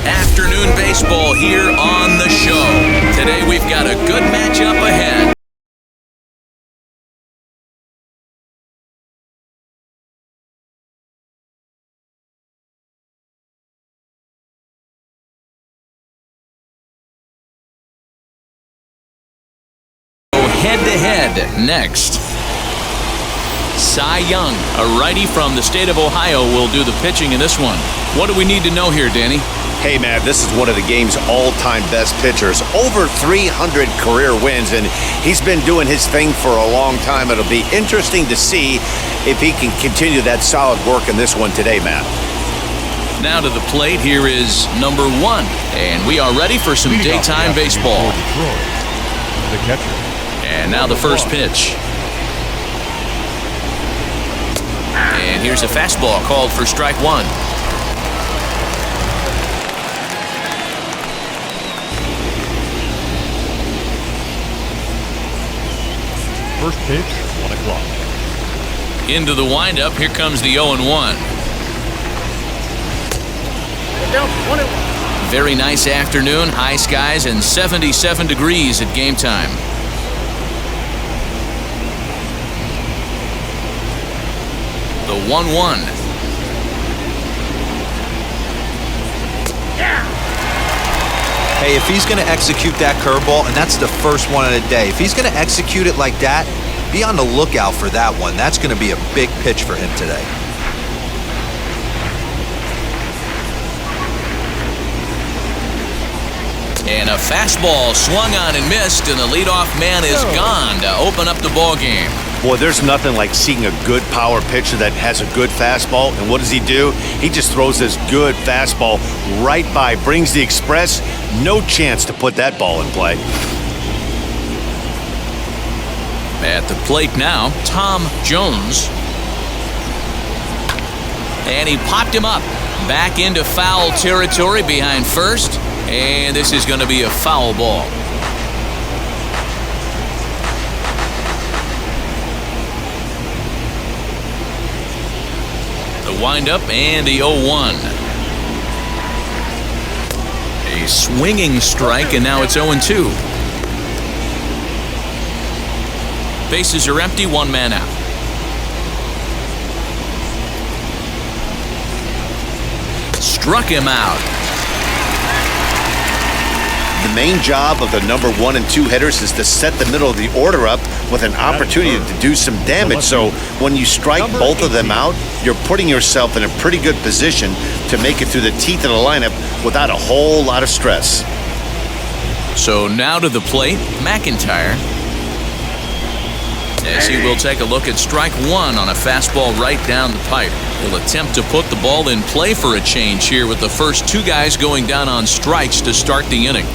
Afternoon baseball here on the show. Today we've got a good matchup ahead. Head-to-head next. Cy Young, a righty from the state of Ohio, will do the pitching in this one. What do we need to know here, Danny? Hey, man, this is one of the game's all-time best pitchers. Over 300 career wins, and he's been doing his thing for a long time. It'll be interesting to see if he can continue that solid work in this one today, Matt. Now to the plate, here is number 1, and we are ready for some daytime baseball. The catcher. And now the first pitch. And here's a fastball called for strike 1. First pitch, 1 o'clock. Into the windup, here comes the 0-1. Very nice afternoon, high skies and 77 degrees at game time. The 1-1. Hey, if he's going to execute that curveball, and that's the first one of the day, if he's going to execute it like that, be on the lookout for that one. That's going to be a big pitch for him today. And a fastball swung on and missed, and the leadoff man is gone to open up the ball game. Boy, there's nothing like seeing a good power pitcher that has a good fastball. And what does he do? He just throws this good fastball right by, brings the express. No chance to put that ball in play. At the plate now, Tom Jones. And he popped him up. Back into foul territory behind first. And this is going to be a foul ball. The windup and the 0-1. A swinging strike, and now it's 0-2. Bases are empty, 1 man out. Struck him out. The main job of the number 1 and 2 hitters is to set the middle of the order up with an opportunity to do some damage. So when you strike both of them out, you're putting yourself in a pretty good position to make it through the teeth of the lineup without a whole lot of stress. So now to the plate, McIntyre. As he will take a look at strike 1 on a fastball right down the pipe. He'll attempt to put the ball in play for a change here with the first 2 guys going down on strikes to start the inning.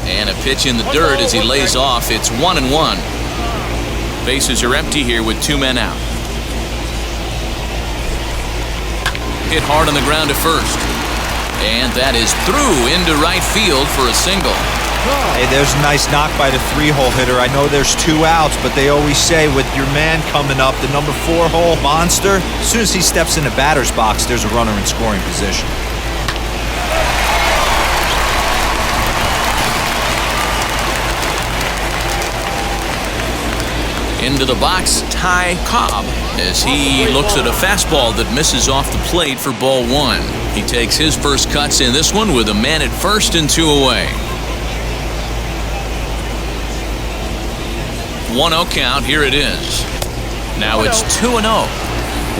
And a pitch in the dirt as he lays off. It's 1-1. Bases are empty here with 2 men out. Hit hard on the ground to first. And that is through into right field for a single. Hey, there's a nice knock by the 3-hole hitter. I know there's 2 outs, but they always say with your man coming up, the number 4-hole monster, as soon as he steps in the batter's box, there's a runner in scoring position. Into the box, Ty Cobb, as he looks at a fastball that misses off the plate for ball 1. He takes his first cuts in this one with a man at first and 2 away. 1-0 count, here it is. Now it's 2-0.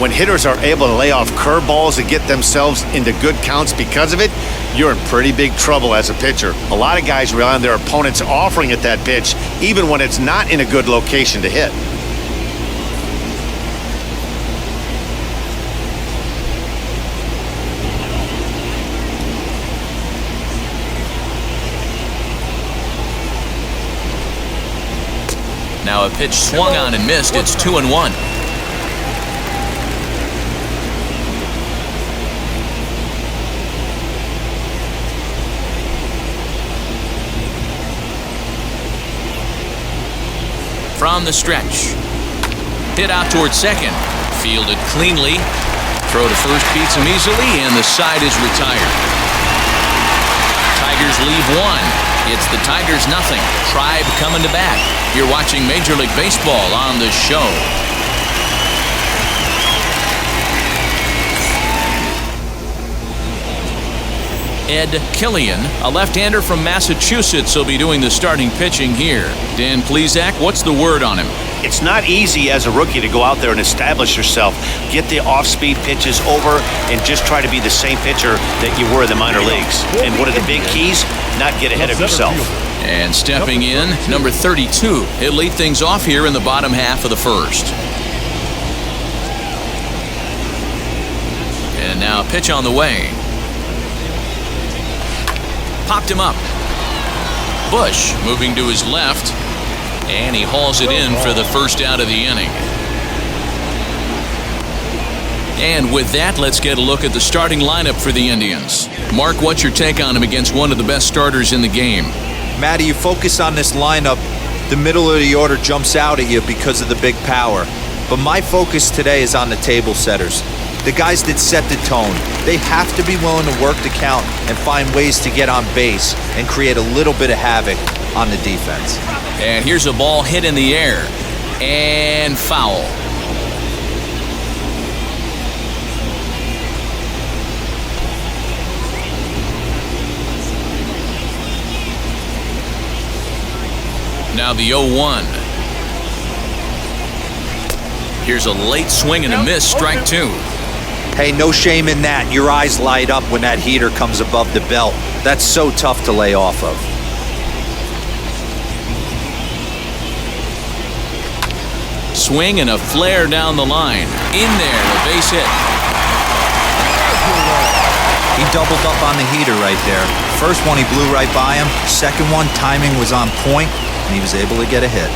When hitters are able to lay off curveballs and get themselves into good counts because of it, you're in pretty big trouble as a pitcher. A lot of guys rely on their opponents offering at that pitch, even when it's not in a good location to hit. Now a pitch swung on and missed. It's 2-1. From the stretch. Hit out towards second. Fielded cleanly. Throw to first beats him easily, and the side is retired. Tigers leave one. It's the Tigers nothing. Tribe coming to bat. You're watching Major League Baseball on the show. Ed Killian, a left-hander from Massachusetts, will be doing the starting pitching here. Dan Plesac, what's the word on him? It's not easy as a rookie to go out there and establish yourself, get the off-speed pitches over, and just try to be the same pitcher that you were in the minor leagues. And one of the big keys, not get ahead of yourself. And stepping in, number 32. He'll lead things off here in the bottom half of the first. And now pitch on the way. Popped him up. Bush moving to his left, and he hauls it in for the first out of the inning. And with that, let's get a look at the starting lineup for the Indians. Mark, what's your take on him against one of the best starters in the game? Matty, you focus on this lineup, the middle of the order jumps out at you because of the big power. But my focus today is on the table setters. The guys that set the tone. They have to be willing to work the count and find ways to get on base and create a little bit of havoc on the defense. And here's a ball hit in the air. And foul. Now the 0-1. Here's a late swing and a miss, strike two. Hey, no shame in that. Your eyes light up when that heater comes above the belt. That's so tough to lay off of. Swing and a flare down the line. In there, the base hit. He doubled up on the heater right there. First one, he blew right by him. Second one, timing was on point, and he was able to get a hit.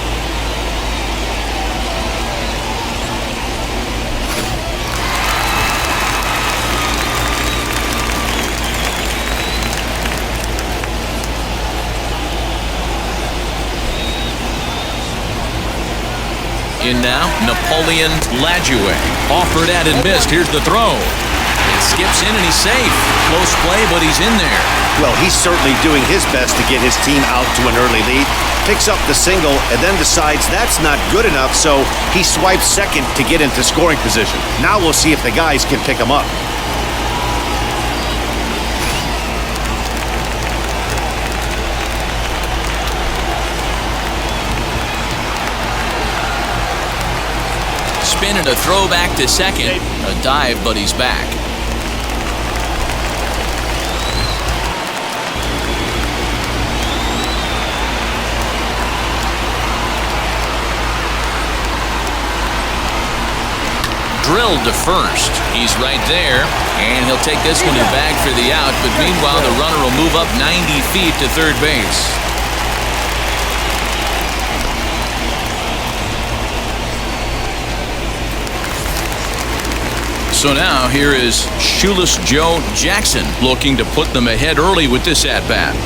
In now, Napoleon Lajoie. Offered at and missed. Here's the throw. It skips in and he's safe. Close play, but he's in there. Well, he's certainly doing his best to get his team out to an early lead. Picks up the single and then decides that's not good enough, so he swipes second to get into scoring position. Now we'll see if the guys can pick him up. Spin and a throw back to second. A dive, but he's back. Drilled to first. He's right there, and he'll take this one to the bag for the out, but meanwhile the runner will move up 90 feet to third base. So now here is Shoeless Joe Jackson looking to put them ahead early with this at-bat.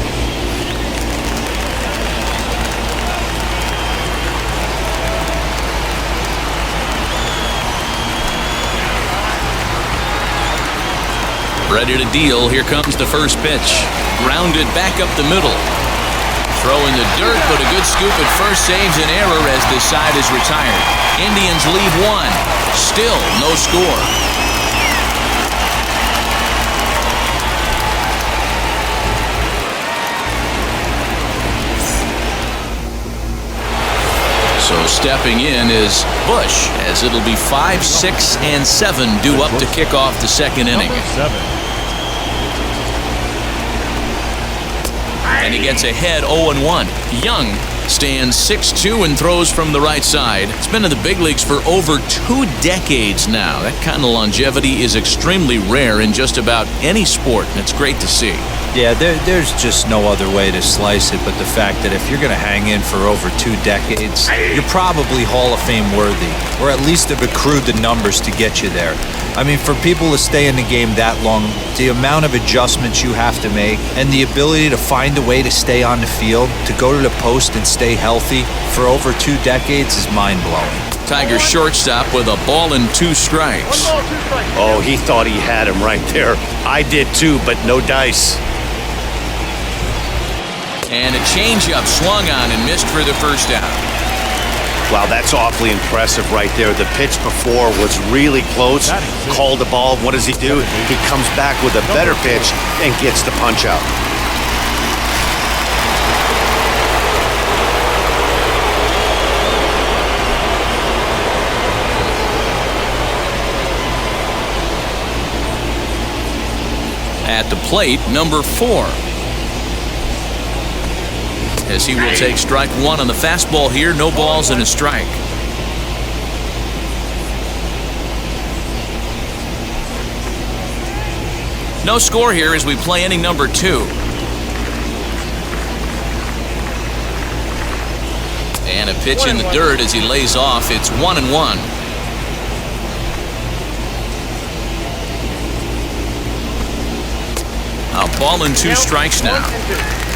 Ready to deal. Here comes the first pitch. Grounded back up the middle. Throw in the dirt, but a good scoop at first saves an error as this side is retired. Indians leave one. Still no score. So stepping in is Bush, as it'll be 5, 6, and 7 due up to kick off the second inning. And he gets ahead 0-1. Young stands 6'2" and throws from the right side. He's been in the big leagues for over 2 decades now. That kind of longevity is extremely rare in just about any sport, and it's great to see. Yeah, there's just no other way to slice it but the fact that if you're going to hang in for over 2 decades, you're probably Hall of Fame worthy, or at least have accrued the numbers to get you there. I mean, for people to stay in the game that long, the amount of adjustments you have to make and the ability to find a way to stay on the field, to go to the post and stay healthy for over 2 decades is mind-blowing. Tigers shortstop with a ball and 2 strikes. Oh, he thought he had him right there. I did too, but no dice. And a changeup swung on and missed for the first out. Wow, that's awfully impressive right there. The pitch before was really close. Called the ball. What does he do? He comes back with a better pitch and gets the punch out. At the plate, number 4. As he will take strike 1 on the fastball here. No balls and a strike. No score here as we play inning number 2. And a pitch in the dirt as he lays off. It's 1-1. A ball and 2 strikes now.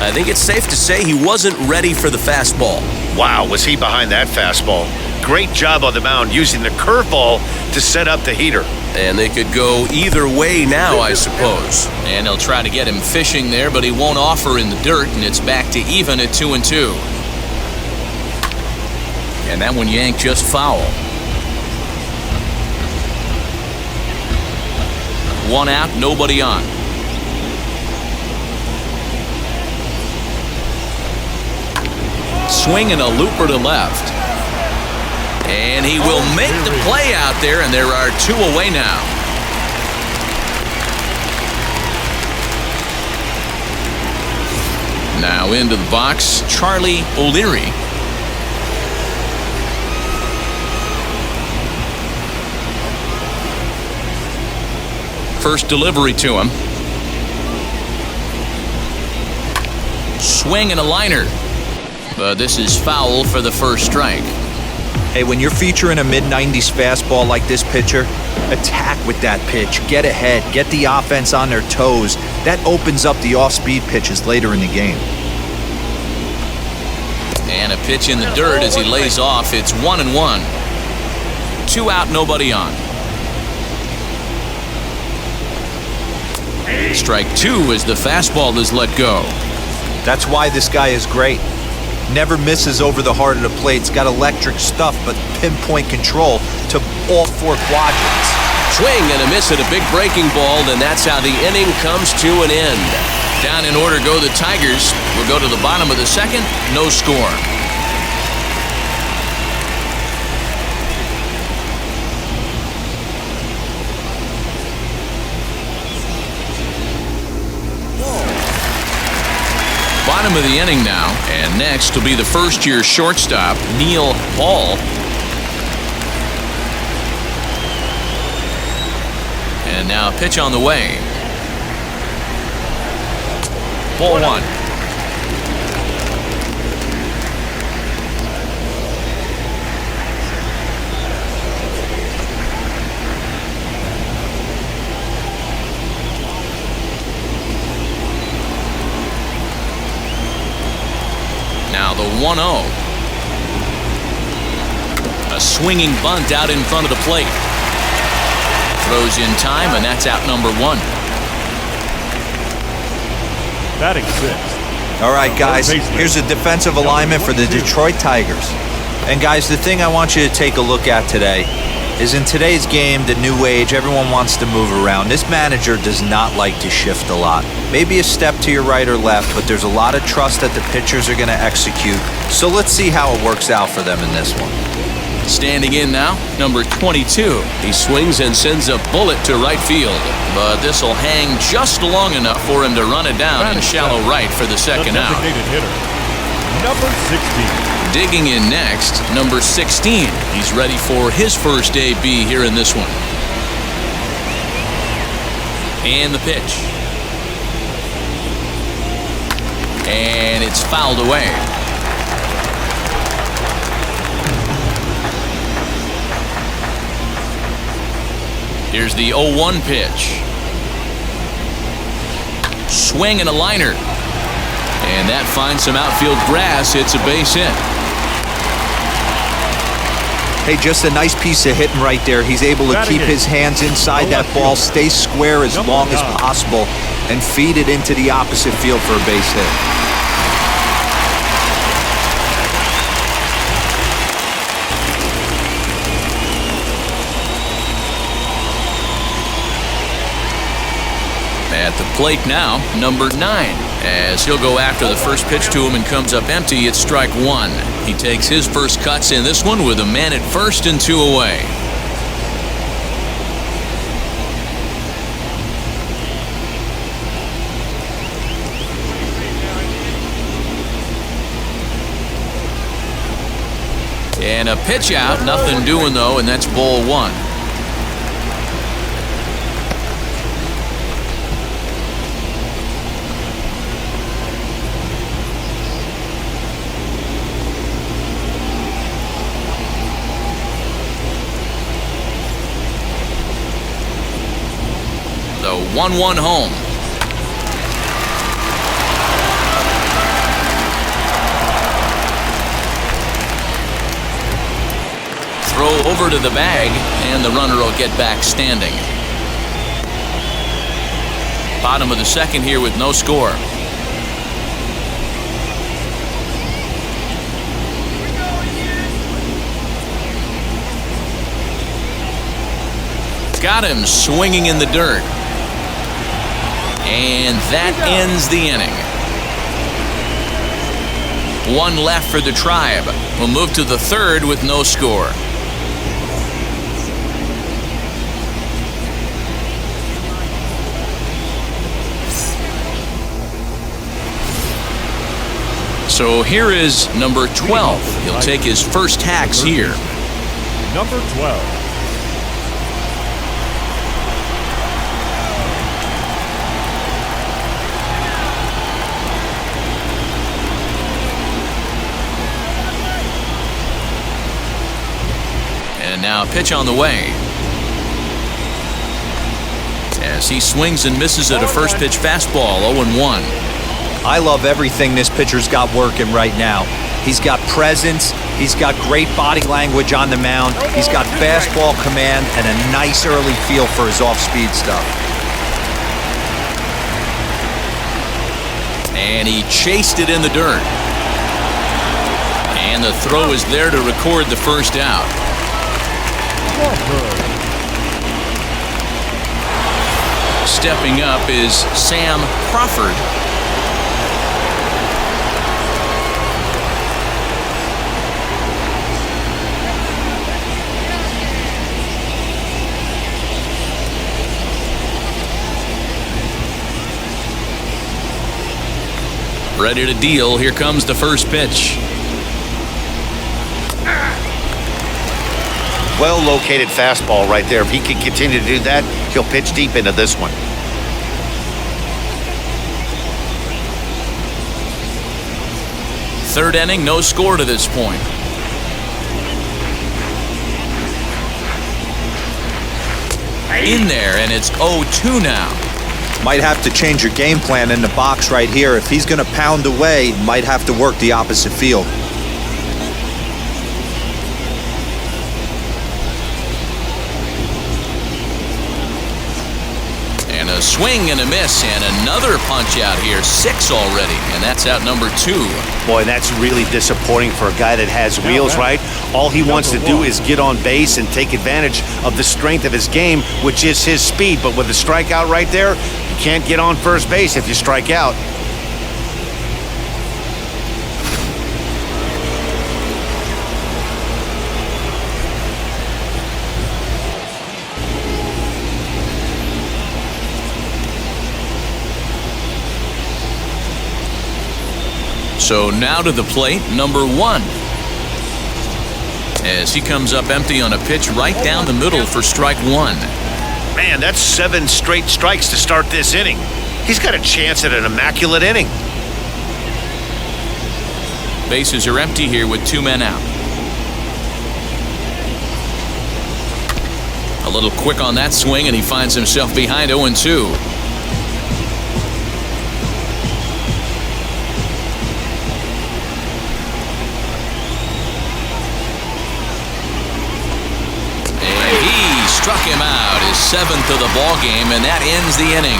I think it's safe to say he wasn't ready for the fastball. Wow, was he behind that fastball. Great job on the mound using the curveball to set up the heater. And they could go either way now, I suppose. And they'll try to get him fishing there, but he won't offer in the dirt, and it's back to even at 2-2. And that one yanked just foul. 1 out, nobody on. Swing and a looper to left. And he will make the play out there, and there are 2 away now. Now into the box, Charlie O'Leary. First delivery to him. Swing and a liner. But this is foul for the first strike. Hey, when you're featuring a mid-90s fastball like this pitcher, attack with that pitch. Get ahead. Get the offense on their toes. That opens up the off-speed pitches later in the game. And a pitch in the dirt as he lays off. It's 1-1. 2 out, nobody on. Strike 2 as the fastball is let go. That's why this guy is great. Never misses over the heart of the plate. It's got electric stuff, but pinpoint control to all 4 quadrants. Swing and a miss at a big breaking ball, and that's how the inning comes to an end. Down in order go the Tigers. We'll go to the bottom of the second. No score. Bottom of the inning now, and next will be the first-year shortstop, Neil Hall. And now a pitch on the way. Ball 1. Now the 1-0. A swinging bunt out in front of the plate. Throws in time, and that's out number 1. Batting 6. All right, guys, here's a defensive alignment for the Detroit Tigers. And, guys, the thing I want you to take a look at today is in today's game, the new age, everyone wants to move around. This manager does not like to shift a lot. Maybe a step to your right or left, but there's a lot of trust that the pitchers are going to execute. So let's see how it works out for them in this one. Standing in now, number 22. He swings and sends a bullet to right field. But this will hang just long enough for him to run it down in shallow right for the second out. Designated hitter, number 16. Digging in next, number 16. He's ready for his first AB here in this one. And the pitch. And it's fouled away. Here's the 0-1 pitch. Swing and a liner. And that finds some outfield grass. It's a base hit. Hey, just a nice piece of hitting right there. He's able to keep his hands inside that ball, stay square as long as possible, and feed it into the opposite field for a base hit. At the plate now, number 9. As he'll go after the first pitch to him and comes up empty, it's strike 1. He takes his first cuts in this one with a man at first and 2 away. And a pitch out, nothing doing though, and that's ball 1. The 1-1 home. Throw over to the bag, and the runner will get back standing. Bottom of the second here with no score. Got him swinging in the dirt. And that ends the inning. 1 left for the Tribe. We'll move to the third with no score. So here is number 12. He'll take his first hacks here. Number 12. And now a pitch on the way. As he swings and misses at a first pitch fastball, 0-1. I love everything this pitcher's got working right now. He's got presence, he's got great body language on the mound, he's got fastball command, and a nice early feel for his off-speed stuff. And he chased it in the dirt. And the throw is there to record the first out. Stepping up is Sam Crawford. Ready to deal. Here comes the first pitch. Well-located fastball right there. If he can continue to do that, he'll pitch deep into this one. Third inning, no score to this point. In there, and it's 0-2 now. Might have to change your game plan in the box right here. If he's going to pound away, might have to work the opposite field. And a swing and a miss, and another punch out here. 6 already, and that's out number 2. Boy, that's really disappointing for a guy that has wheels, right? All he wants to do is get on base and take advantage of the strength of his game, which is his speed. But with a strikeout right there, you can't get on first base if you strike out. So now to the plate, number 1. As he comes up empty on a pitch right down the middle for strike 1. Man, that's 7 straight strikes to start this inning. He's got a chance at an immaculate inning. Bases are empty here with 2 men out. A little quick on that swing, and he finds himself behind 0-2. struck him out, his 7th of the ball game, and that ends the inning.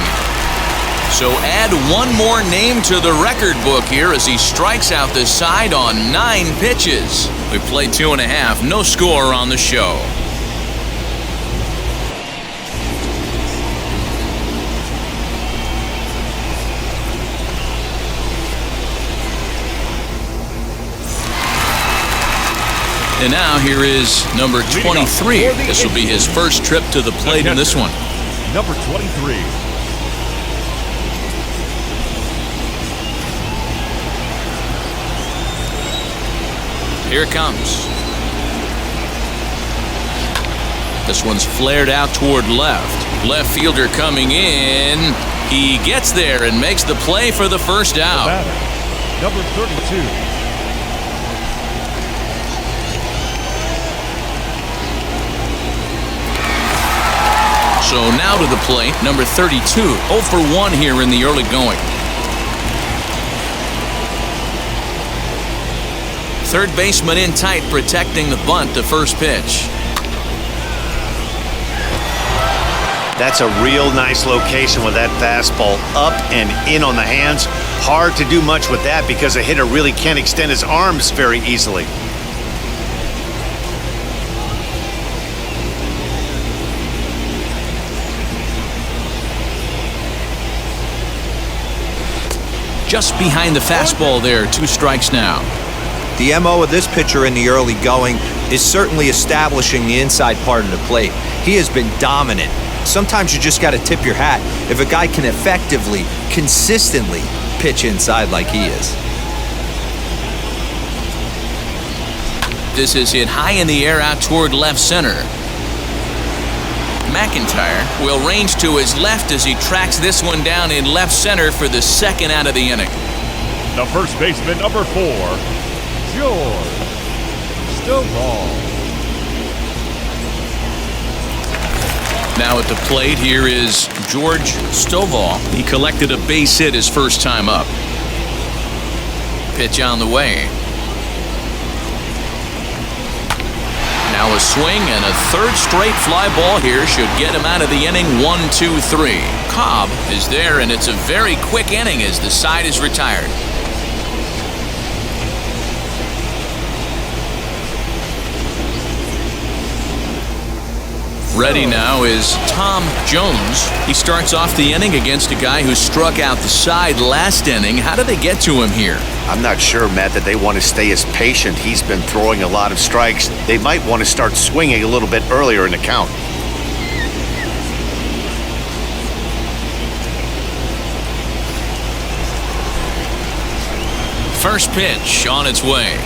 So add one more name to the record book here as he strikes out the side on 9 pitches. We played 2.5, no score on the show. And now here is number 23. This will be his first trip to the plate in this one. Number 23. Here it comes. This one's flared out toward left. Left fielder coming in. He gets there and makes the play for the first out. The batter, number 32. So now to the plate, number 32. 0 for 1 here in the early going. Third baseman in tight, protecting the bunt to first pitch. That's a real nice location with that fastball up and in on the hands. Hard to do much with that because a hitter really can't extend his arms very easily. Just behind the fastball there, 2 strikes now. The MO of this pitcher in the early going is certainly establishing the inside part of the plate. He has been dominant. Sometimes you just got to tip your hat if a guy can effectively, consistently pitch inside like he is. This is hit high in the air out toward left center. McIntyre will range to his left as he tracks this one down in left center for the second out of the inning. The first baseman, number 4, George Stovall. Now at the plate, here is George Stovall. He collected a base hit his first time up. Pitch on the way. Now a swing and a third straight fly ball here should get him out of the inning. 1-2-3. Cobb is there, and it's a very quick inning as the side is retired. Ready now is Tom Jones. He starts off the inning against a guy who struck out the side last inning. How do they get to him here? I'm not sure, Matt, that they want to stay as patient. He's been throwing a lot of strikes. They might want to start swinging a little bit earlier in the count. First pitch on its way.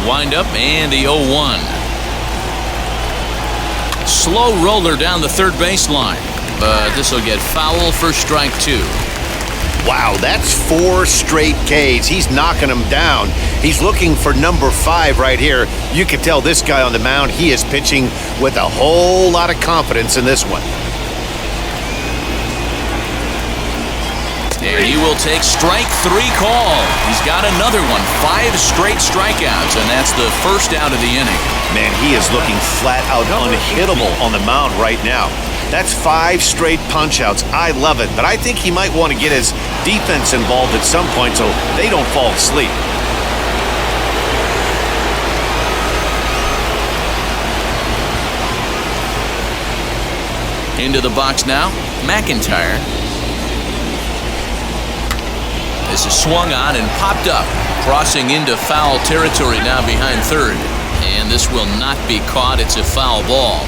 Windup and the 0-1. Slow roller down the third baseline, but this will get foul for strike 2. Wow, that's 4 straight Ks. He's knocking them down. He's looking for number 5 right here. You can tell this guy on the mound, he is pitching with a whole lot of confidence in this one. And he will take strike 3 call. He's got another one. 5 straight strikeouts, and that's the first out of the inning. Man, he is looking flat out unhittable on the mound right now. That's 5 straight punch-outs. I love it, but I think he might want to get his defense involved at some point so they don't fall asleep. Into the box now, McIntyre. This is swung on and popped up, crossing into foul territory now behind third. And this will not be caught. It's a foul ball.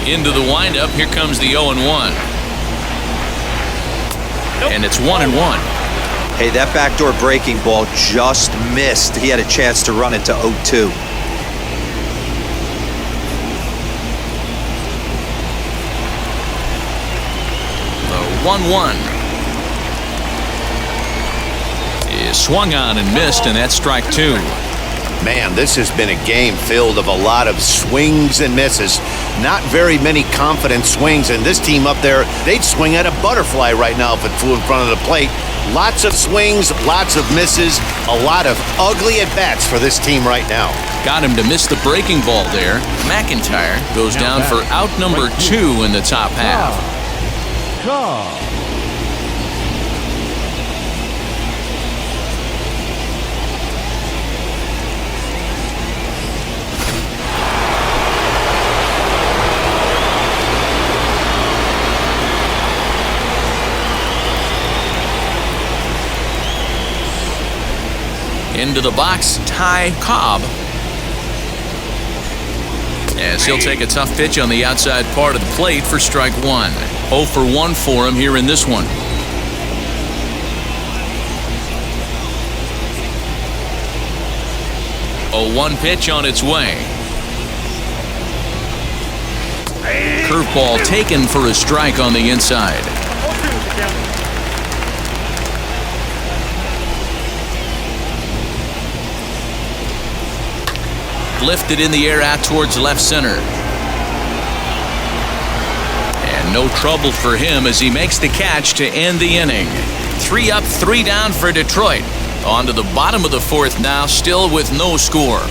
Into the windup. Here comes the 0-1. And it's 1-1. Hey, that backdoor breaking ball just missed. He had a chance to run it to 0-2. The 1-1 is swung on and missed, and that's strike 2. Man, this has been a game filled of a lot of swings and misses. Not very many confident swings, and this team up there, they'd swing at a butterfly right now if it flew in front of the plate. Lots of swings, lots of misses, a lot of ugly at-bats for this team right now. Got him to miss the breaking ball there. McIntyre goes down for out number 2 in the top half. Cobb. Into the box, Ty Cobb. As he'll take a tough pitch on the outside part of the plate for strike 1. 0 for 1 for him here in this one. 0-1 pitch on its way. Curveball taken for a strike on the inside. Lifted in the air out towards left center. And no trouble for him as he makes the catch to end the inning. 3 up, 3 down for Detroit. On to the bottom of the 4th now, still with no score.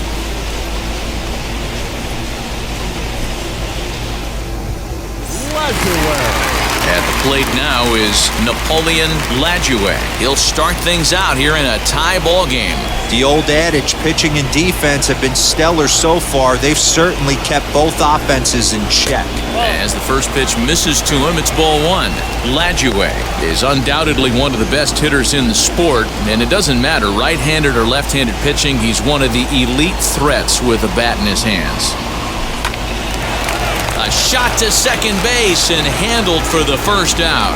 At the plate now is Napoleon Lajoie. He'll start things out here in a tie ball game. The old adage, pitching and defense have been stellar so far. They've certainly kept both offenses in check. As the first pitch misses to him, it's ball 1. Lajoie is undoubtedly one of the best hitters in the sport, and it doesn't matter right-handed or left-handed pitching, he's one of the elite threats with a bat in his hands. A shot to second base and handled for the first out.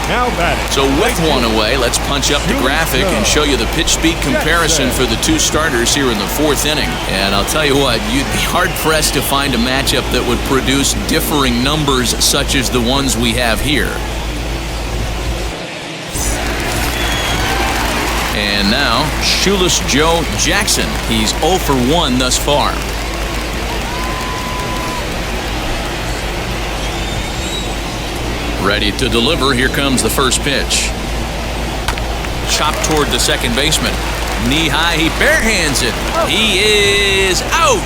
Now batting. So with one away, let's punch up the graphic and show you the pitch speed comparison for the 2 starters here in the 4th inning. And I'll tell you what, you'd be hard-pressed to find a matchup that would produce differing numbers such as the ones we have here. And now, Shoeless Joe Jackson. He's 0 for 1 thus far. Ready to deliver. Here comes the first pitch. Chopped toward the second baseman. Knee high, he barehands it. He is out.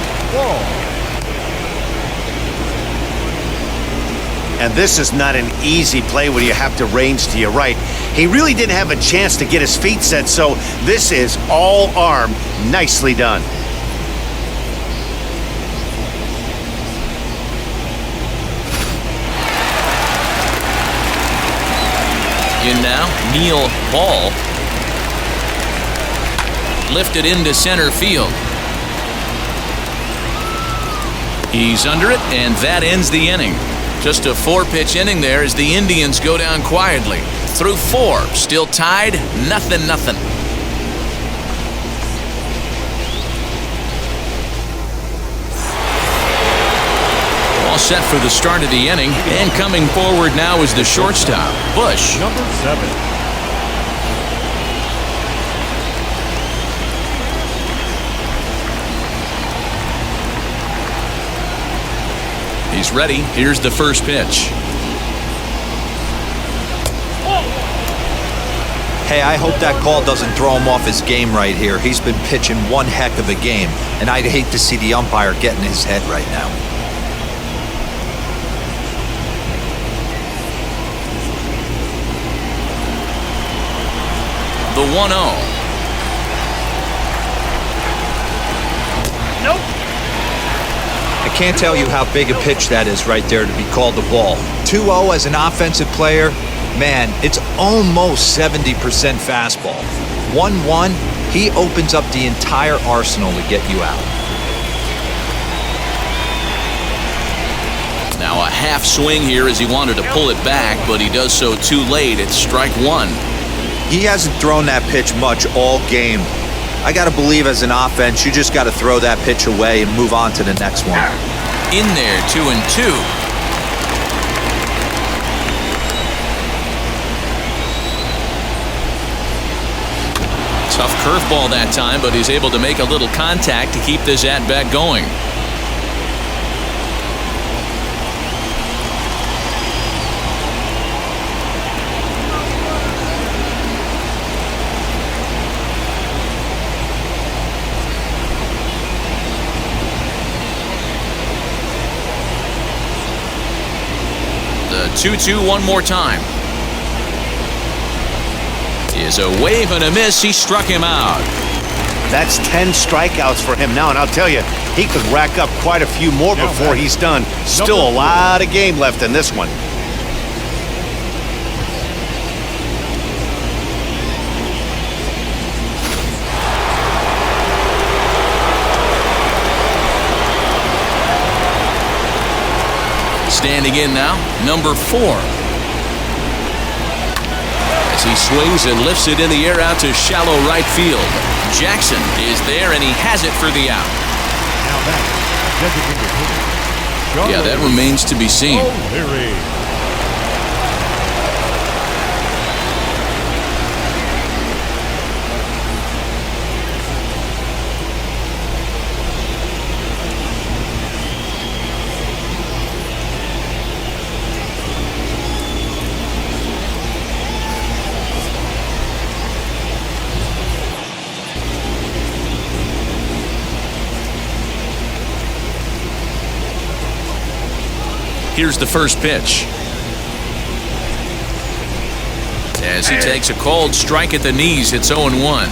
And this is not an easy play when you have to range to your right. He really didn't have a chance to get his feet set, so this is all arm. Nicely done. In now, Neil Ball. Lifted into center field. He's under it, and that ends the inning. Just a 4-pitch inning there as the Indians go down quietly. Through 4, still tied, 0-0. Set for the start of the inning, and coming forward now is the shortstop, Bush. Number 7. He's ready. Here's the first pitch. Hey, I hope that call doesn't throw him off his game right here. He's been pitching one heck of a game, and I'd hate to see the umpire get in his head right now. The 1-0. Nope. I can't tell you how big a pitch that is right there to be called the ball. 2-0 as an offensive player, man, it's almost 70% fastball. 1-1, he opens up the entire arsenal to get you out. Now a half swing here as he wanted to pull it back, but he does so too late. It's strike 1. He hasn't thrown that pitch much all game. I got to believe as an offense, you just got to throw that pitch away and move on to the next one. In there, 2-2. Tough Curveball that time, but he's able to make a little contact to keep this at-bat going. The 2-2 one more time. Is a wave and a miss. He struck him out. That's 10 strikeouts for him now, and I'll tell you, he could rack up quite a few more before he's done. Still a lot of game left in this one. Standing in now, number 4. As he swings and lifts it in the air out to shallow right field. Jackson is there, and he has it for the out. Now back, Yeah, that remains to be seen. Here's the first pitch. As he takes a cold strike at the knees, it's 0-1.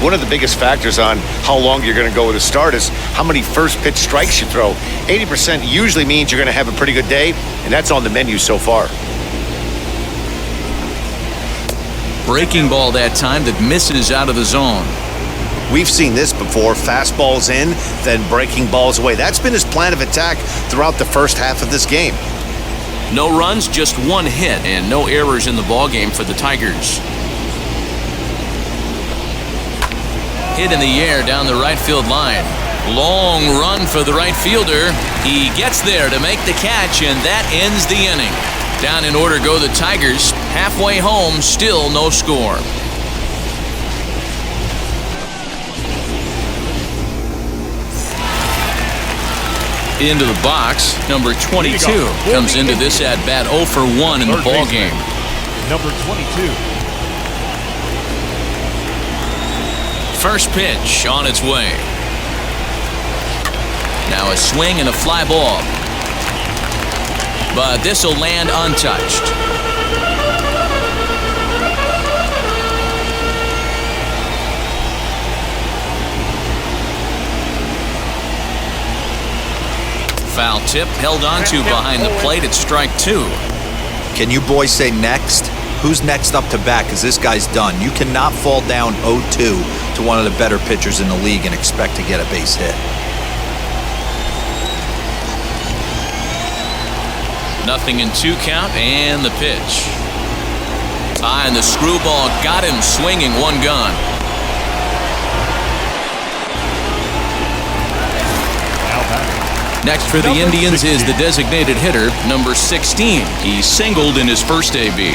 One of the biggest factors on how long you're going to go with a start is how many first pitch strikes you throw. 80% usually means you're going to have a pretty good day, and that's on the menu so far. Breaking ball that time that misses out of the zone. We've seen this before. Fastballs in, then breaking balls away. That's been his plan of attack throughout the first half of this game. No runs, just one hit, and no errors in the ballgame for the Tigers. Hit in the air down the right field line. Long run for the right fielder. He gets there to make the catch, and that ends the inning. Down in order go the Tigers. Halfway home, still no score. Into the box, number 22 comes into this at-bat 0 for 1 in the ball game. Number 22. First pitch on its way. Now a swing and a fly ball. But this will land untouched. Foul tip held onto behind the plate at strike 2. Can you boys say next? Who's next up to bat? Because this guy's done. You cannot fall down 0-2 to one of the better pitchers in the league and expect to get a base hit. Nothing in 2 count, and the pitch. And the screwball got him swinging, 1 gone. Next for the Indians is the designated hitter, number 16. He singled in his first AB.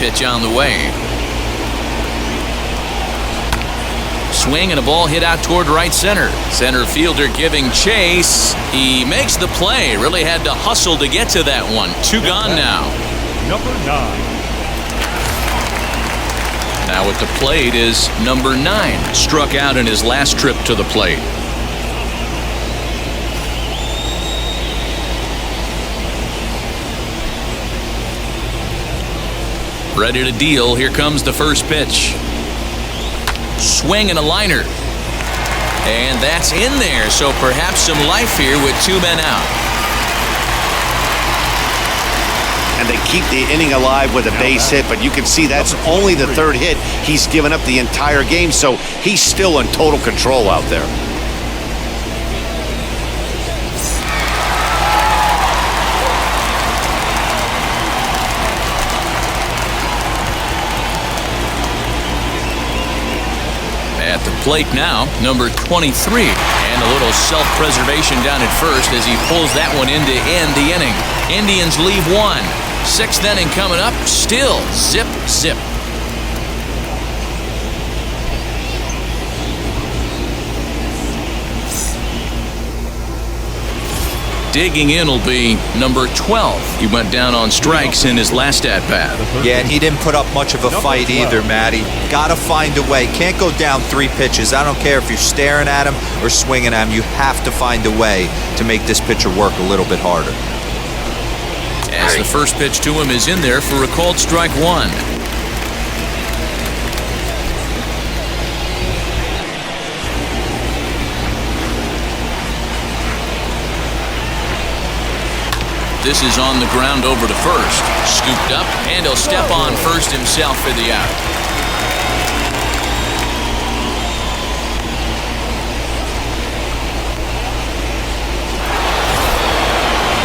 Pitch on the way. Swing and a ball hit out toward right center. Center fielder giving chase. He makes the play. Really had to hustle to get to that one. 2 gone now. Number 9. Now at the plate is number 9. Struck out in his last trip to the plate. Ready to deal. Here comes the first pitch. Swing and a liner. And that's in there, so perhaps some life here with 2 men out. And they keep the inning alive with a base hit, but you can see that's only the 3rd hit. He's given up the entire game, so he's still in total control out there. At the plate now, number 23. And a little self-preservation down at first as he pulls that one in to end the inning. Indians leave 1. 6th inning coming up. Still zip, zip. Digging in will be number 12. He went down on strikes in his last at-bat. Yeah, and he didn't put up much of a fight either, Matty. Gotta find a way. Can't go down 3 pitches. I don't care if you're staring at him or swinging at him. You have to find a way to make this pitcher work a little bit harder. As the first pitch to him is in there for a called strike 1. This is on the ground over to first. Scooped up, and he'll step on first himself for the out.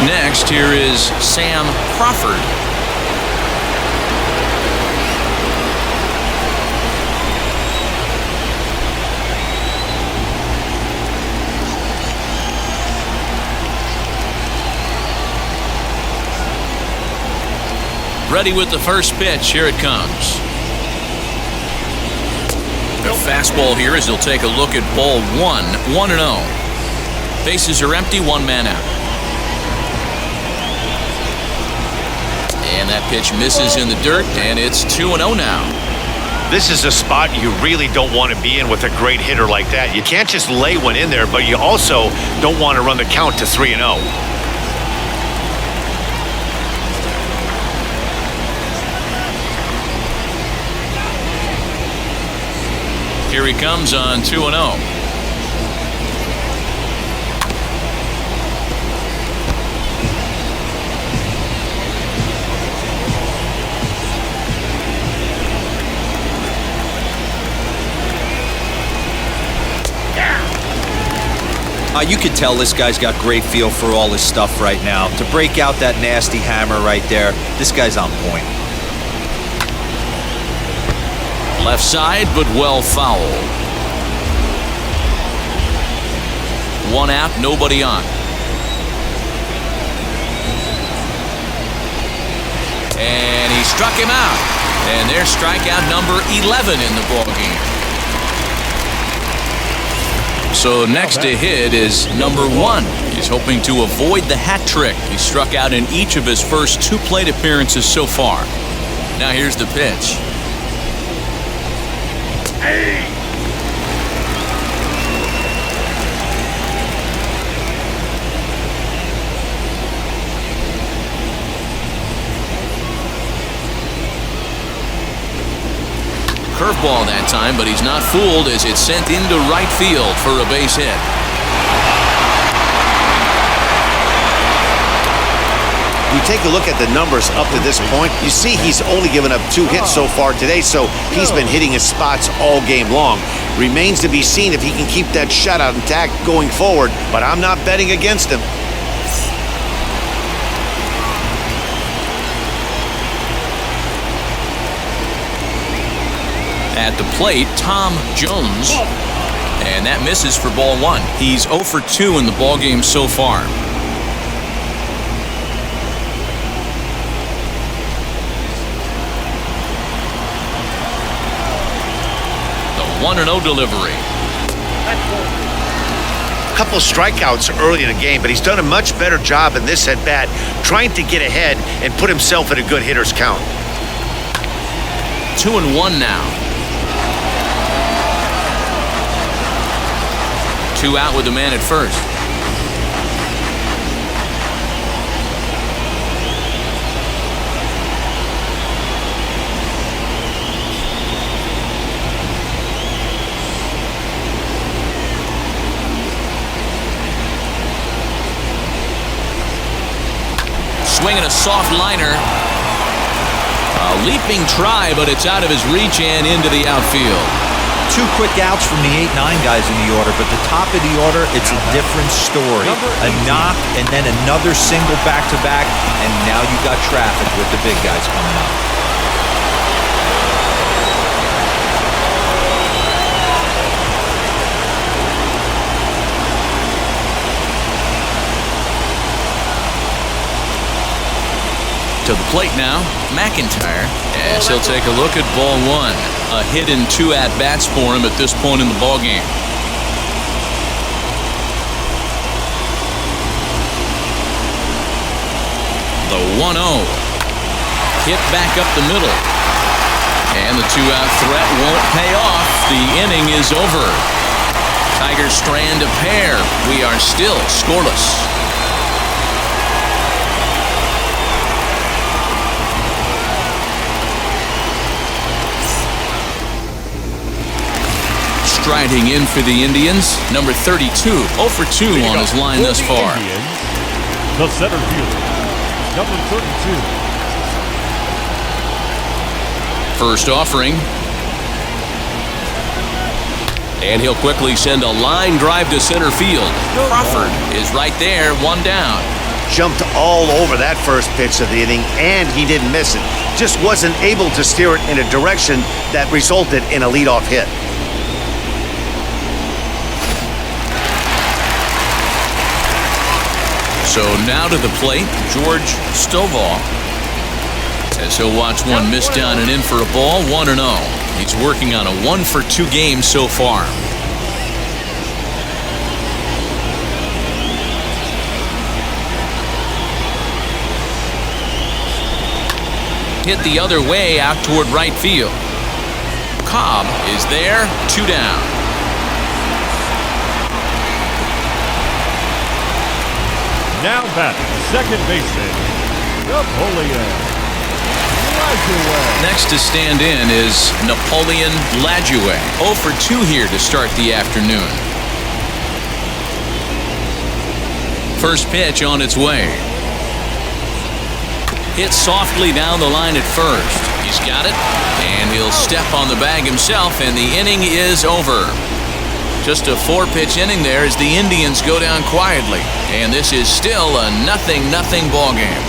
Next, here is Sam Crawford. Ready with the first pitch. Here it comes. The fastball here as he'll take a look at ball 1, 1-0. Bases are empty, 1 man out. And that pitch misses in the dirt, and it's 2-0 now. This is a spot you really don't want to be in with a great hitter like that. You can't just lay one in there, but you also don't want to run the count to 3-0. Here he comes on 2-0. You can tell this guy's got great feel for all his stuff right now. To break out that nasty hammer right there, this guy's on point. Left side, but well fouled. 1 out, nobody on. And he struck him out. And there's strikeout number 11 in the ballgame. So next to hit is number 1. He's hoping to avoid the hat trick. He struck out in each of his first 2 plate appearances so far. Now here's the pitch. Curveball that time, but he's not fooled as it's sent into right field for a base hit. You take a look at the numbers up to this point, you see he's only given up 2 hits so far today, so he's been hitting his spots all game long. Remains to be seen if he can keep that shutout intact going forward, but I'm not betting against him. At the plate, Tom Jones, and that misses for ball 1. He's 0 for 2 in the ballgame so far. The 1-0 delivery. A couple strikeouts early in the game, but he's done a much better job in this at-bat trying to get ahead and put himself in a good hitter's count. 2-1 now. 2 out with the man at first. Swinging a soft liner. A leaping try, but it's out of his reach and into the outfield. 2 quick outs from the 8-9 guys in the order, but the top of the order, it's a different story. A knock and then another single back-to-back, and now you got traffic with the big guys coming up. To the plate now, McIntyre, as he'll take a look at ball 1. A hit in 2 at-bats for him at this point in the ballgame. 1-0. Hit back up the middle. And the two-out threat won't pay off. The inning is over. Tigers strand a pair. We are still scoreless. Striding in for the Indians, number 32, 0 for 2 on his line thus far. Indians, the center fielder, number 32. First offering. And he'll quickly send a line drive to center field. Crawford is right there, one down. Jumped all over that first pitch of the inning, and he didn't miss it. Just wasn't able to steer it in a direction that resulted in a leadoff hit. So now to the plate, George Stovall. As he'll watch one miss down and in for a ball, 1-0. He's working on a 1 for 2 game so far. Hit the other way out toward right field. Cobb is there, 2 down. Now batting, second baseman, Napoleon Lajoie. Next to stand in is Napoleon Lajoie. 0 for 2 here to start the afternoon. First pitch on its way. Hit softly down the line at first. He's got it, and he'll step on the bag himself, and the inning is over. Just a 4-pitch inning there as the Indians go down quietly. And this is still a 0-0 ball game.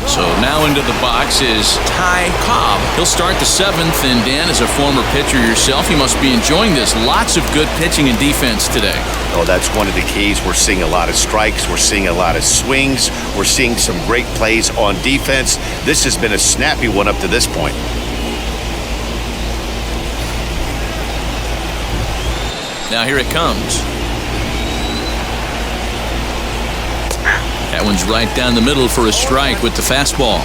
So now into the box is Ty Cobb. He'll start the 7th, and Dan, as a former pitcher yourself, you must be enjoying this. Lots of good pitching and defense today. Oh, that's one of the keys. We're seeing a lot of strikes. We're seeing a lot of swings. We're seeing some great plays on defense. This has been a snappy one up to this point. Now here it comes. That one's right down the middle for a strike with the fastball.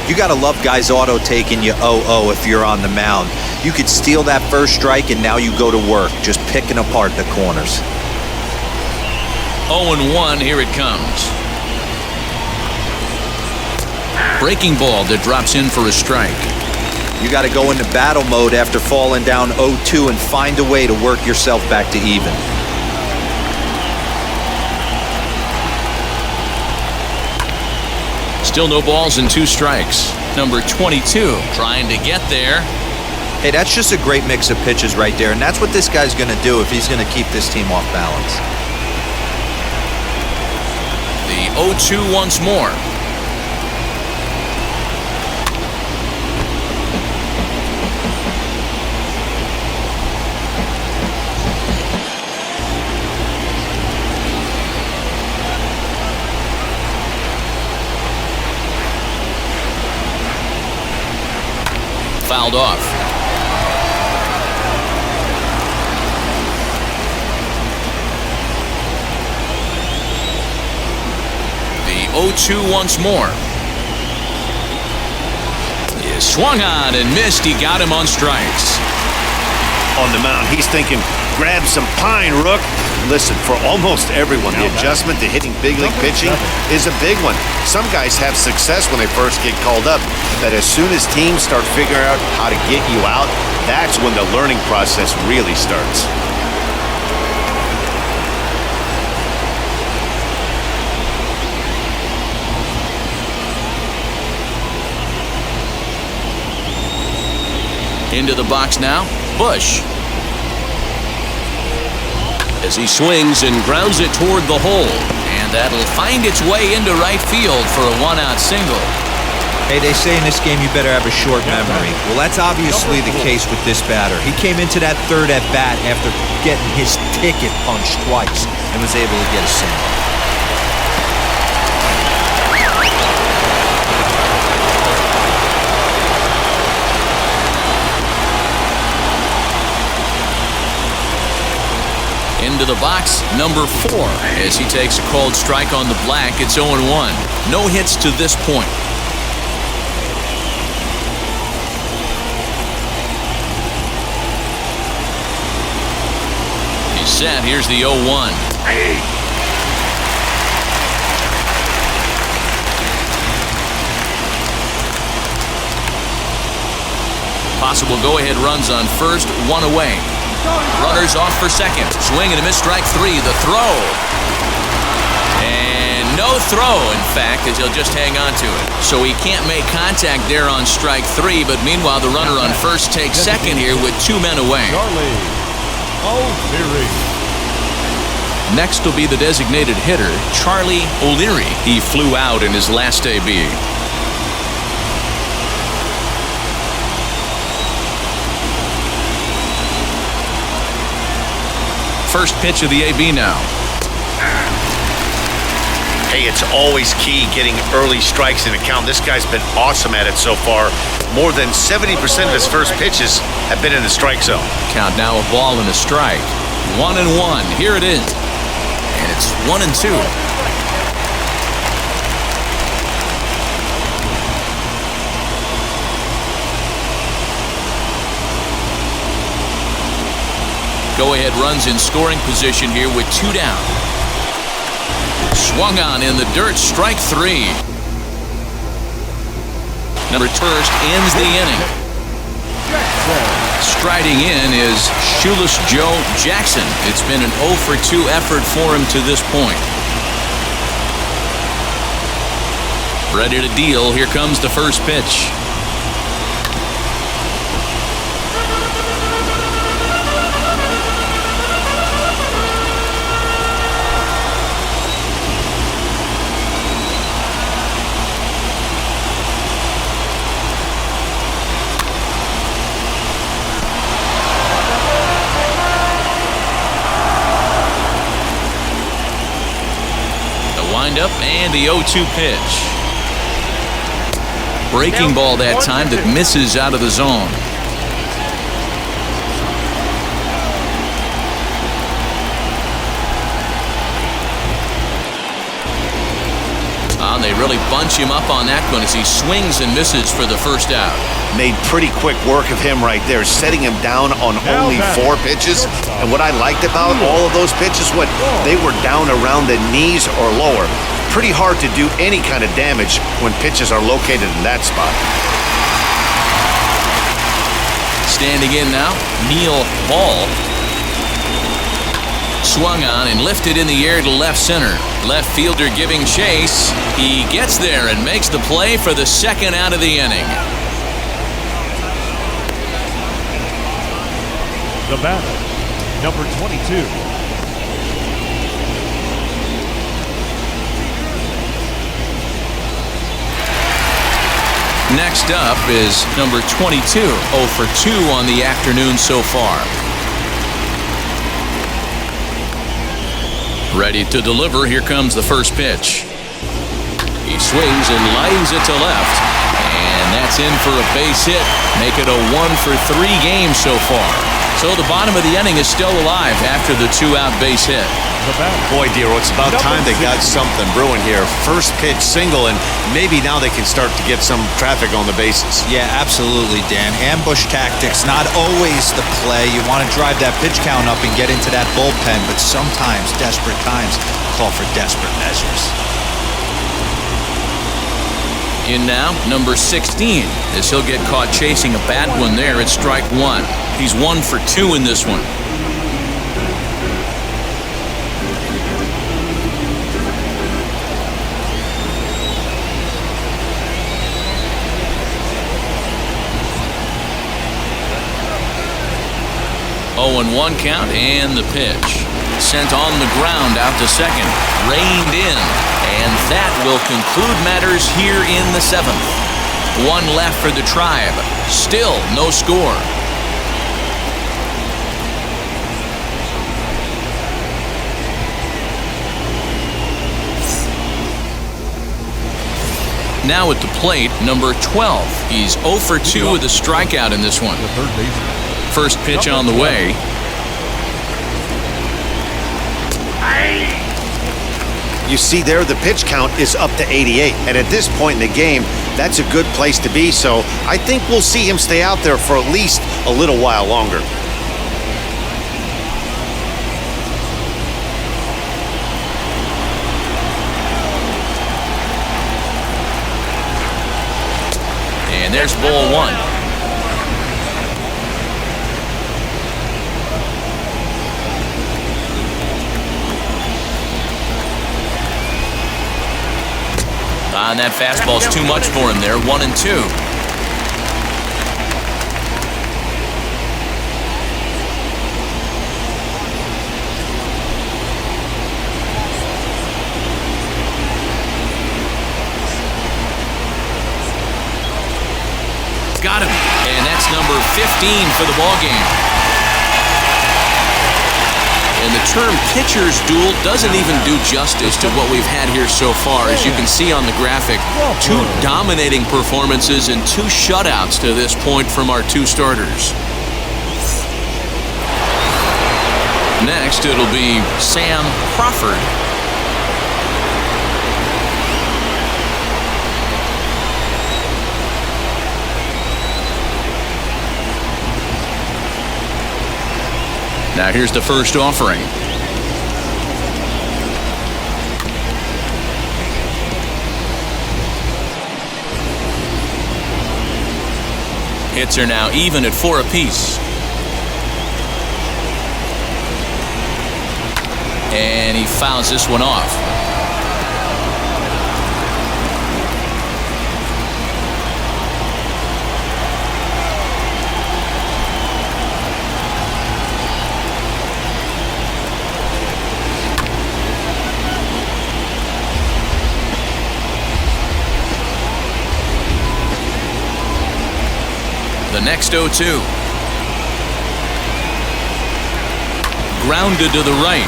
You got to love guys auto taking you 0-0 if you're on the mound. You could steal that first strike and now you go to work, just picking apart the corners. 0-1, here it comes. Breaking ball that drops in for a strike. You got to go into battle mode after falling down 0-2 and find a way to work yourself back to even. Still no balls and 2 strikes. Number 22 trying to get there. Hey, that's just a great mix of pitches right there, and that's what this guy's going to do if he's going to keep this team off balance. The 0-2 once more. Fouled off. The 0-2 once more. Is swung on and missed. He got him on strikes. On the mound, he's thinking, grab some pine, Rook. Listen, for almost everyone, the adjustment to hitting big league pitching is a big one. Some guys have success when they first get called up, but as soon as teams start figuring out how to get you out, that's when the learning process really starts. Into the box now, Bush. As he swings and grounds it toward the hole. And that'll find its way into right field for a 1-out single. Hey, they say in this game you better have a short memory. Well, that's obviously the case with this batter. He came into that third at bat after getting his ticket punched twice and was able to get a single. into the box, number 4, as he takes a called strike on the black. It's 0-1. No hits to this point. He's set. Here's the 0-1. Possible go-ahead runs on first, 1 away. Runners off for second. Swing and a miss, strike 3. The throw. And no throw, in fact, as he'll just hang on to it. So he can't make contact there on strike 3, but meanwhile the runner on first takes second here with 2 men away. Next will be the designated hitter, Charlie O'Leary. He flew out in his last AB. First pitch of the AB now. Hey, it's always key getting early strikes in a count. This guy's been awesome at it so far. More than 70% of his first pitches have been in the strike zone. Count now, a ball and a strike. 1-1. Here it is. And it's 1-2. Go-ahead runs in scoring position here with 2 down. Swung on in the dirt, strike 3. Number first ends the inning. Striding in is Shoeless Joe Jackson. It's been an 0-for-2 effort for him to this point. Ready to deal. Here comes the first pitch. Up and the 0-2 pitch. Breaking ball that time that misses out of the zone. They really bunch him up on that one as he swings and misses for the first out. Made pretty quick work of him right there, setting him down on only 4 pitches. And what I liked about all of those pitches, they were down around the knees or lower. Pretty hard to do any kind of damage when pitches are located in that spot. Standing in now, Neil Hall. Swung on and lifted in the air to left center. Left fielder giving chase. He gets there and makes the play for the second out of the inning. The batter, number 22. Next up is number 22, 0-for-2 on the afternoon so far. Ready to deliver. Here comes the first pitch. He swings and lines it to left. And that's in for a base hit. Make it a 1-for-3 game so far. So the bottom of the inning is still alive after the 2-out base hit. Boy, Dero, it's about time they got something brewing here. First pitch single, and maybe now they can start to get some traffic on the bases. Yeah, absolutely, Dan. Ambush tactics, not always the play. You want to drive that pitch count up and get into that bullpen, but sometimes desperate times call for desperate measures. In now, number 16, as he'll get caught chasing a bad one there at strike 1. He's 1-for-2 in this one. Oh, and 1 count and the pitch. Sent on the ground out to second. Reined in. And that will conclude matters here in the 7th. 1 left for the Tribe. Still no score. Now at the plate, number 12. He's 0-for-2 with a strikeout in this one. First pitch on the way. You see there, the pitch count is up to 88. And at this point in the game, that's a good place to be. So I think we'll see him stay out there for at least a little while longer. And there's ball one. And that fastball's too much for him there. 1-2. Got him. And that's number 15 for the ball game. And the term pitcher's duel doesn't even do justice to what we've had here so far. As you can see on the graphic, 2 dominating performances and 2 shutouts to this point from our 2 starters. Next, it'll be Sam Crawford. Now here's the first offering. Hits are now even at 4 apiece. And he fouls this one off. The next 0-2. Grounded to the right.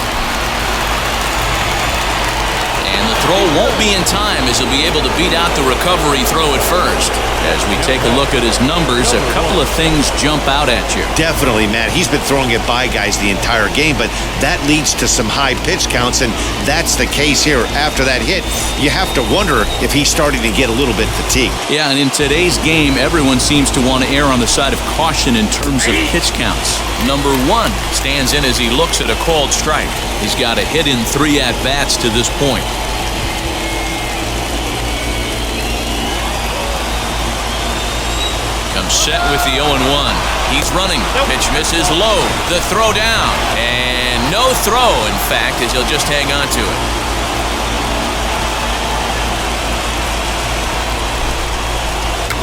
And the throw won't be in time as he'll be able to beat out the recovery throw at first. As we take a look at his numbers, a couple of things jump out at you. Definitely, Matt. He's been throwing it by guys the entire game, but that leads to some high pitch counts, and that's the case here. After that hit, you have to wonder if he's starting to get a little bit fatigued. Yeah, and in today's game, everyone seems to want to err on the side of caution in terms of pitch counts. Number 1 stands in as he looks at a called strike. He's got a hit in 3 at-bats to this point. Comes set with the 0-1. He's running. Pitch misses low. The throw down. And no throw, in fact, as he'll just hang on to it.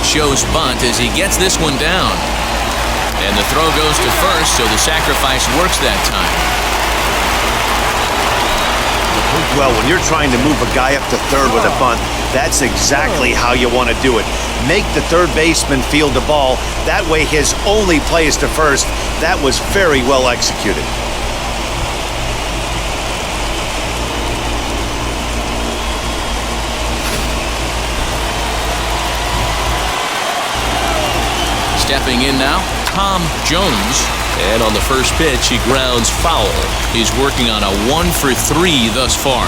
Shows bunt as he gets this one down. And the throw goes to first, so the sacrifice works that time. Well, when you're trying to move a guy up to third with a bunt, that's exactly how you want to do it. Make the third baseman field the ball. That way his only play is to first. That was very well executed. Stepping in now, Tom Jones. And on the first pitch, he grounds foul. He's working on a 1-for-3 thus far.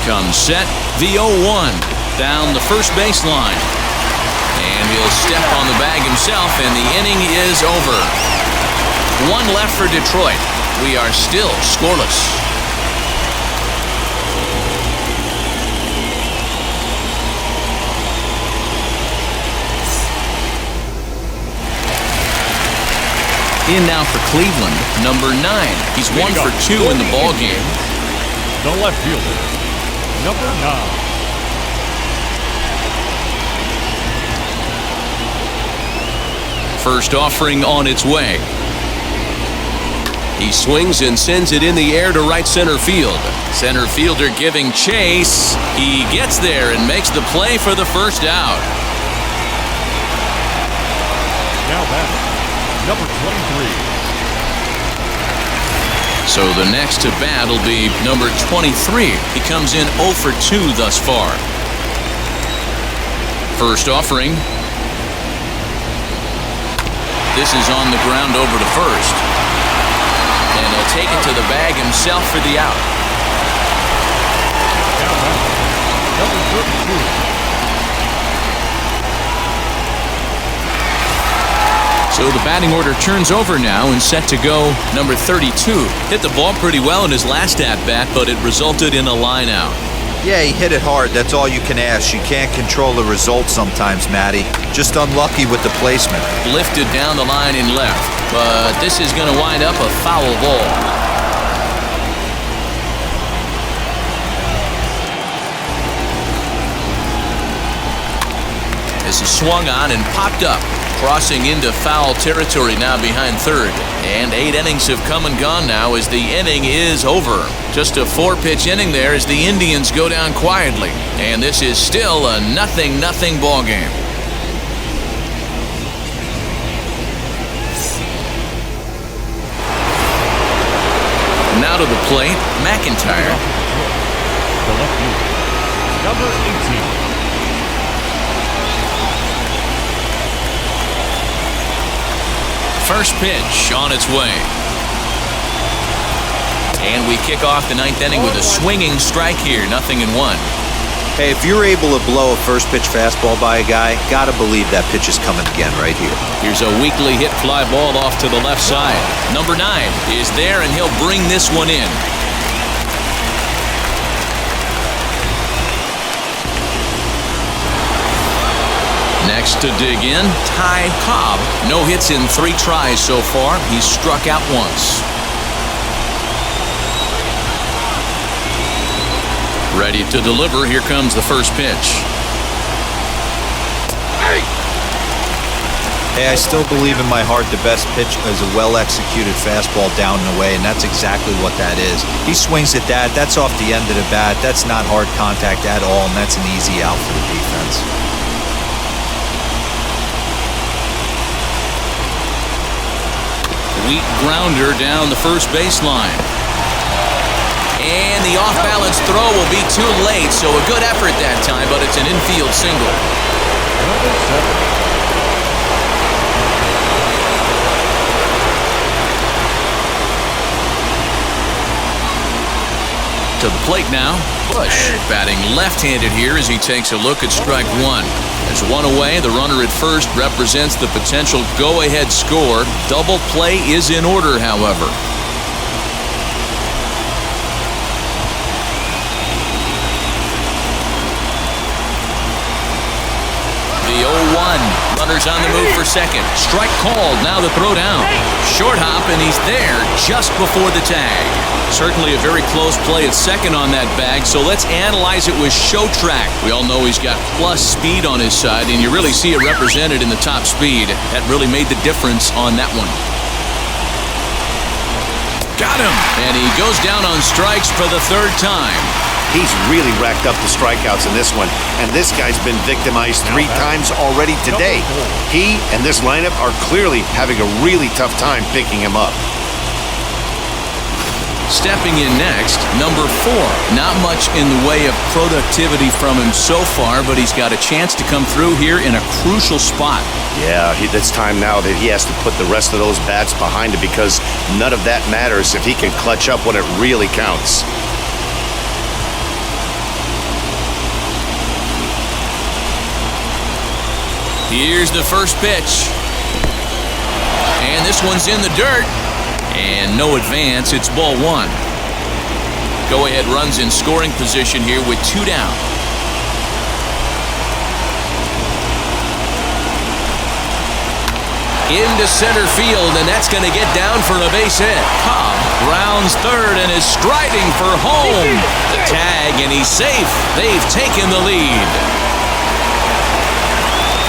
Comes set, the 0-1 down the first baseline. And he'll step on the bag himself, and the inning is over. 1 left for Detroit. We are still scoreless. In now for Cleveland, number 9. He's 1 for 2 in the ball game. The left fielder, number 9. First offering on its way. He swings and sends it in the air to right center field. Center fielder giving chase. He gets there and makes the play for the first out. Now back, number 23. So the next to bat will be number 23. He comes in 0 for 2 thus far. First offering. This is on the ground over to first. And he'll take it to the bag himself for the out. Number 32. So the batting order turns over now and set to go number 32. Hit the ball pretty well in his last at-bat, but it resulted in a line out. Yeah, he hit it hard. That's all you can ask. You can't control the result sometimes, Matty. Just unlucky with the placement. Lifted down the line in left, but this is going to wind up a foul ball. This is swung on and popped up. Crossing into foul territory now behind third. And 8 innings have come and gone now as the inning is over. Just a 4-pitch inning there as the Indians go down quietly. And this is still a 0-0 ball game. Now to the plate, McIntyre. The left fielder, number 18. First pitch on its way. And we kick off the 9th inning with a swinging strike here, 0-1. Hey, if you're able to blow a first pitch fastball by a guy, gotta believe that pitch is coming again right here. Here's a weakly hit fly ball off to the left side. Number 9 is there, and he'll bring this one in. Next to dig in, Ty Cobb. No hits in 3 tries so far. He's struck out once. Ready to deliver. Here comes the first pitch. Hey, I still believe in my heart the best pitch is a well-executed fastball down and away, and that's exactly what that is. He swings at that. That's off the end of the bat. That's not hard contact at all, and that's an easy out for the defense. Weak grounder down the first baseline. And the off-balance throw will be too late, so a good effort that time, but it's an infield single. Number 7. To the plate now, Bush batting left-handed here as he takes a look at strike 1. There's one away. The runner at first represents the potential go-ahead score. Double play is in order, however. The 0-1. Runners on the move for second. Strike called. Now the throw down. Short hop, and he's there just before the tag. Certainly a very close play at second on that bag, so let's analyze it with show track. We all know he's got plus speed on his side, and you really see it represented in the top speed. That really made the difference on that one. Got him! And he goes down on strikes for the 3rd time. He's really racked up the strikeouts in this one, and this guy's been victimized 3 times already today. He and this lineup are clearly having a really tough time picking him up. Stepping in next, number 4. Not much in the way of productivity from him so far, but he's got a chance to come through here in a crucial spot. Yeah, it's time now that he has to put the rest of those bats behind him, because none of that matters if he can clutch up when it really counts. Here's the first pitch. And this one's in the dirt. And no advance, it's ball 1. Go-ahead runs in scoring position here with 2 down. Into center field, and that's going to get down for a base hit. Cobb rounds third and is striding for home. The tag, and he's safe. They've taken the lead.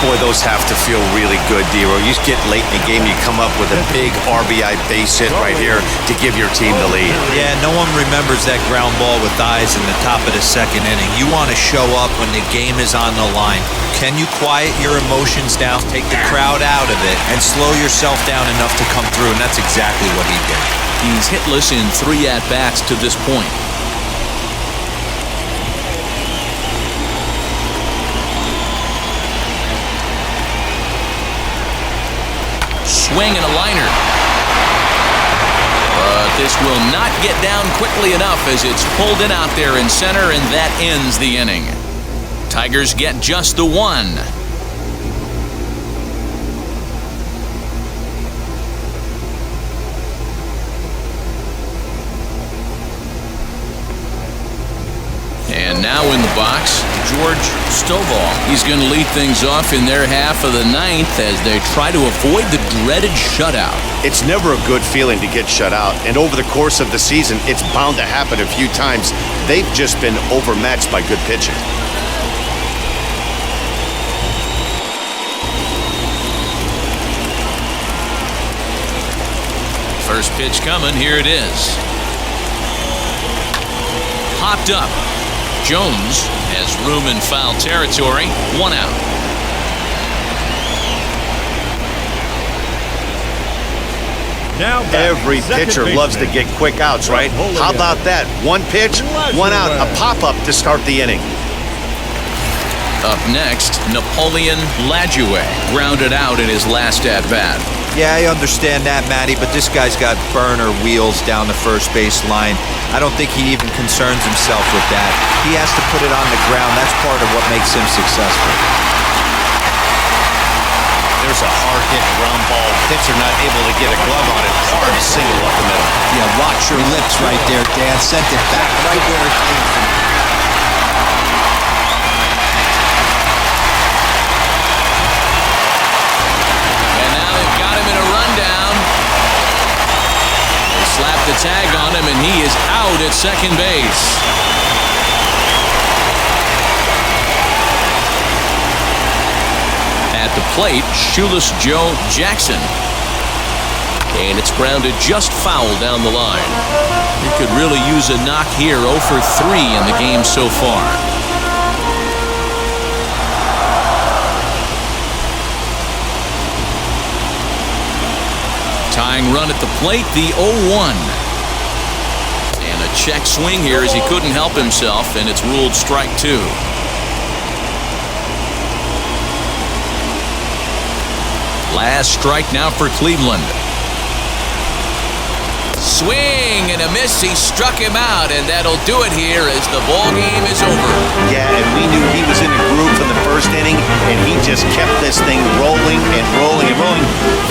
Boy, those have to feel really good, Dero. You get late in the game, you come up with a big RBI base hit right here to give your team the lead. Yeah, no one remembers that ground ball with eyes in the top of the 2nd inning. You want to show up when the game is on the line. Can you quiet your emotions down, take the crowd out of it, and slow yourself down enough to come through? And that's exactly what he did. He's hitless in 3 at-bats to this point. swing and a liner. But this will not get down quickly enough as it's pulled in out there in center, and that ends the inning. Tigers get just the one. And now in the box, George Stovall. He's going to lead things off in their half of the ninth as they try to avoid the dreaded shutout. It's never a good feeling to get shut out, and over the course of the season, it's bound to happen a few times. They've just been overmatched by good pitching. First pitch coming, here it is. Hopped up. Jones has room in foul territory. 1 out. Now every pitcher loves to get quick outs, right? How about that? One pitch, 1 out, a pop-up to start the inning. Up next, Napoleon Lajoie grounded out in his last at-bat. Yeah, I understand that, Matty, but this guy's got burner wheels down the first base line. I don't think he even concerns himself with that. He has to put it on the ground. That's part of what makes him successful. There's a hard-hit ground ball. Pitcher not able to get a glove on it. Hard single up the middle. Yeah, watch your lips right there, Dan. Sent it back right where it came from. Slap the tag on him, and he is out at second base. At the plate, shoeless Joe Jackson. And it's grounded just foul down the line. He could really use a knock here. 0 for 3 in the game so far. Tying run at the plate, the 0-1. And a check swing here as he couldn't help himself, and it's ruled strike 2. Last strike now for Cleveland. Swing and a miss. He struck him out, and that'll do it here as the ball game is over. Yeah, and we knew he was in a groove from the first inning, and he just kept this thing rolling and rolling and rolling.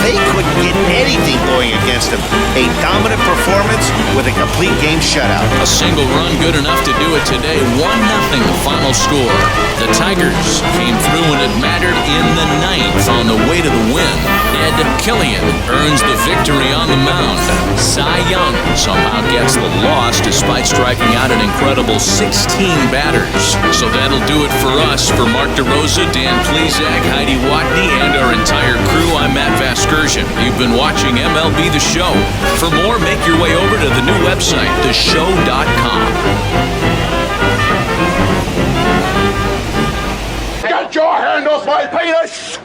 They couldn't get anything going against him. A dominant performance with a complete game shutout. A single run good enough to do it today. 1-0 the final score. The Tigers came through when it mattered in the ninth on the way to the win. Ed Killian earns the victory on the mound. Cy Young somehow gets the loss despite striking out an incredible 16 batters. So that'll do it for us. For Mark DeRosa, Dan Plezak, Heidi Watney, and our entire crew, I'm Matt Vasgersian. You've been watching MLB The Show. For more, make your way over to the new website, theshow.com. Get your hand off my penis!